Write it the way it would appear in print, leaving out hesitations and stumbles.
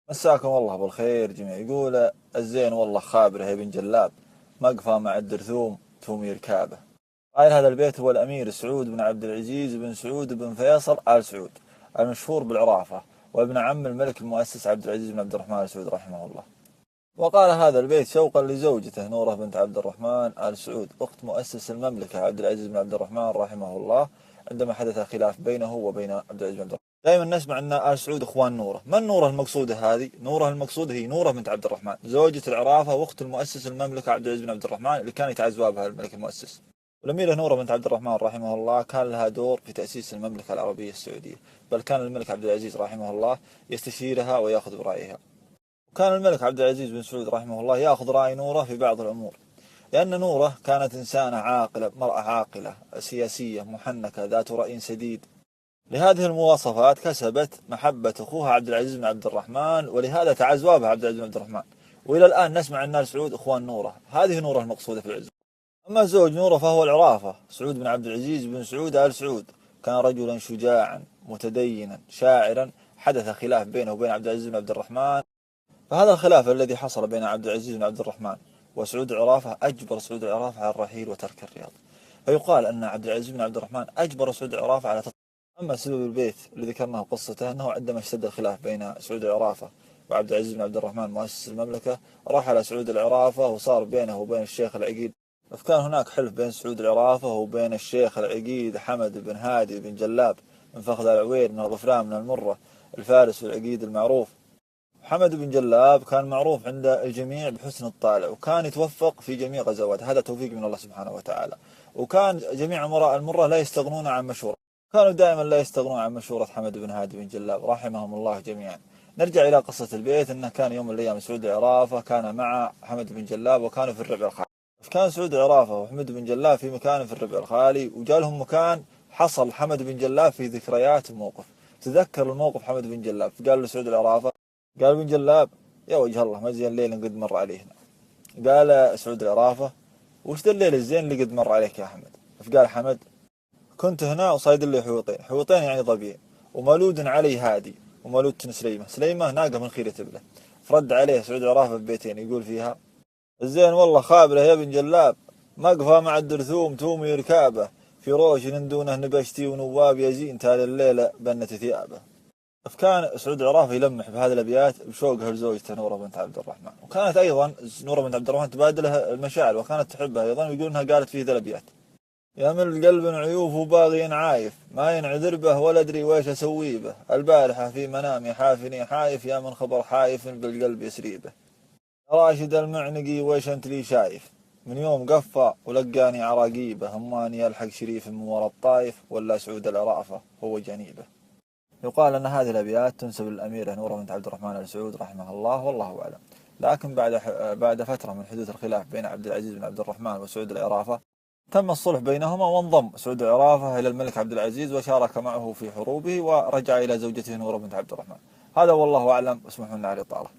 مساكم الله بالخير جميع. يقول الزين والله خابره يا بن جلاب، مقفى مع الدرثوم توم يركابه. قائل هذا البيت هو الأمير سعود بن عبد العزيز بن سعود بن فيصل آل سعود المشهور بالعرافة، وابن عم الملك المؤسس عبد العزيز بن عبد الرحمن آل سعود رحمه الله. وقال هذا البيت شوقا لزوجته نورة بنت عبد الرحمن آل سعود أخت مؤسس المملكة عبد العزيز بن عبد الرحمن رحمه الله، عندما حدث خلاف بينه وبين عبد العزيز بن عبد الرحمن. دائما نسمع أن آل سعود إخوان نورة. من نورة المقصودة هذه؟ نورة المقصودة هي نورة بنت عبد الرحمن زوجة العرافة واخت المؤسس المملكة عبد العزيز بن عبد الرحمن اللي كان يتعزوا بها الملك المؤسس. والأميرة نورة بنت عبد الرحمن رحمه الله كان لها دور في تأسيس المملكة العربية السعودية، بل كان الملك عبد العزيز رحمه الله يستشيرها ويأخذ برأيها. وكان الملك عبد العزيز بن سعود رحمه الله يأخذ رأي نورة في بعض الأمور، لأن نورة كانت إنسانة عاقلة، مرأة عاقلة سياسية محنكة ذات رأي سديد. لهذه المواصفات كسبت محبة أخوها عبد العزيز بن عبد الرحمن، ولهذا تعزوا بها عبد العزيز بن عبد الرحمن. وإلى الآن نسمع أن آل سعود إخوان نورة. هذه نورة المقصودة في العزة. أما زوج نورة فهو العرافة سعود بن عبد العزيز بن سعود آل سعود، كان رجلا شجاعا متدينا شاعرا. حدث خلاف بينه وبين عبد العزيز بن عبد الرحمن، فهذا الخلاف الذي حصل بين عبد العزيز بن عبد الرحمن وسعود العرافة أجبر سعود العرافة على الرحيل وترك الرياض. فيقال أن عبد العزيز بن عبد الرحمن أجبر سعود العرافة على أما سبب البيت اللي ذكرناه قصته أنه عندما اشتد الخلاف بين سعود العرافة وعبد العزيز بن عبد الرحمن مؤسس المملكة، رحل سعود العرافة وصار بينه وبين الشيخ العقيد، فكان هناك حلف بين سعود العرافة وبين الشيخ العقيد حمد بن هادي بن جلاب من فخذ العوير من الغفران من المرة، الفارس العقيد المعروف. حمد بن جلاب كان معروف عند الجميع بحسن الطالع، وكان يتوفق في جميع غزواته، هذا توفيق من الله سبحانه وتعالى. وكان جميع أمراء المرة لا يستغنون عن مشورة، كانوا دائما لا يستغنون عن مشورة حمد بن هادي بن جلاب رحمهم الله جميعا. نرجع إلى قصة البيت. أنه كان يوم من الأيام سعود العرافة كان مع حمد بن جلاب وكانوا في الربع الخالي. كان سعود العرافة وحمد بن جلاب في مكان في الربع الخالي، وجالهم مكان حصل حمد بن جلاب في ذكريات الموقف. تذكر الموقف حمد بن جلاب، فقال له سعود العرافة، قال بن جلاب يا وجه الله ما زين الليل قد مر علينا. قال سعود العرافة وش ذا الليل الزين اللي قد مر عليك يا حمد؟ فقال حمد كنت هنا وصيد لي حويطين، حويطين يعني ظبيين، ومولود علي هادي، ومولود سليمة، سليمة ناقة من خيرة ابله. فرد عليه سعود العرافة ببيتين يقول فيها الزين والله خابره يا بن جلاب، مقفى مع الدرثوم تومي ركابه، في روش دونه نبشتي ونواب يزين تال الليلة بنة ثيابه. فكان سعود العرافة يلمح بهذه الأبيات بشوقها لزوجته نورة بنت عبد الرحمن، وكانت أيضا نورة بنت عبد الرحمن تبادلها المشاعر وكانت تحبها أيضا، ويقول أنها قالت فيه ذا الأبيات يا من القلب عيوف وباغي عايف، ما ينعذر به ولا أدري ويش أسوي به، البارحة في منامي حافني حايف، يا من خبر حايف بالقلب يسري به. راشد المعنقي ويش أنت لي شايف، من يوم قفى ولقاني عراقيبه، هماني ألحق شريف من ورا الطايف، ولا سعود العرافة هو جنيبه. يقال أن هذه الأبيات تنسب للأميرة نورة بنت عبد الرحمن آل سعود رحمه الله، والله أعلم. لكن بعد فترة من حدوث الخلاف بين عبد العزيز بن عبد الرحمن وسعود العرافة، تم الصلح بينهما، وانضم سعود العرافة إلى الملك عبد العزيز وشارك معه في حروبه، ورجع إلى زوجته نورة بنت عبد الرحمن. هذا والله أعلم، اسمحوا لنا على الإطالة.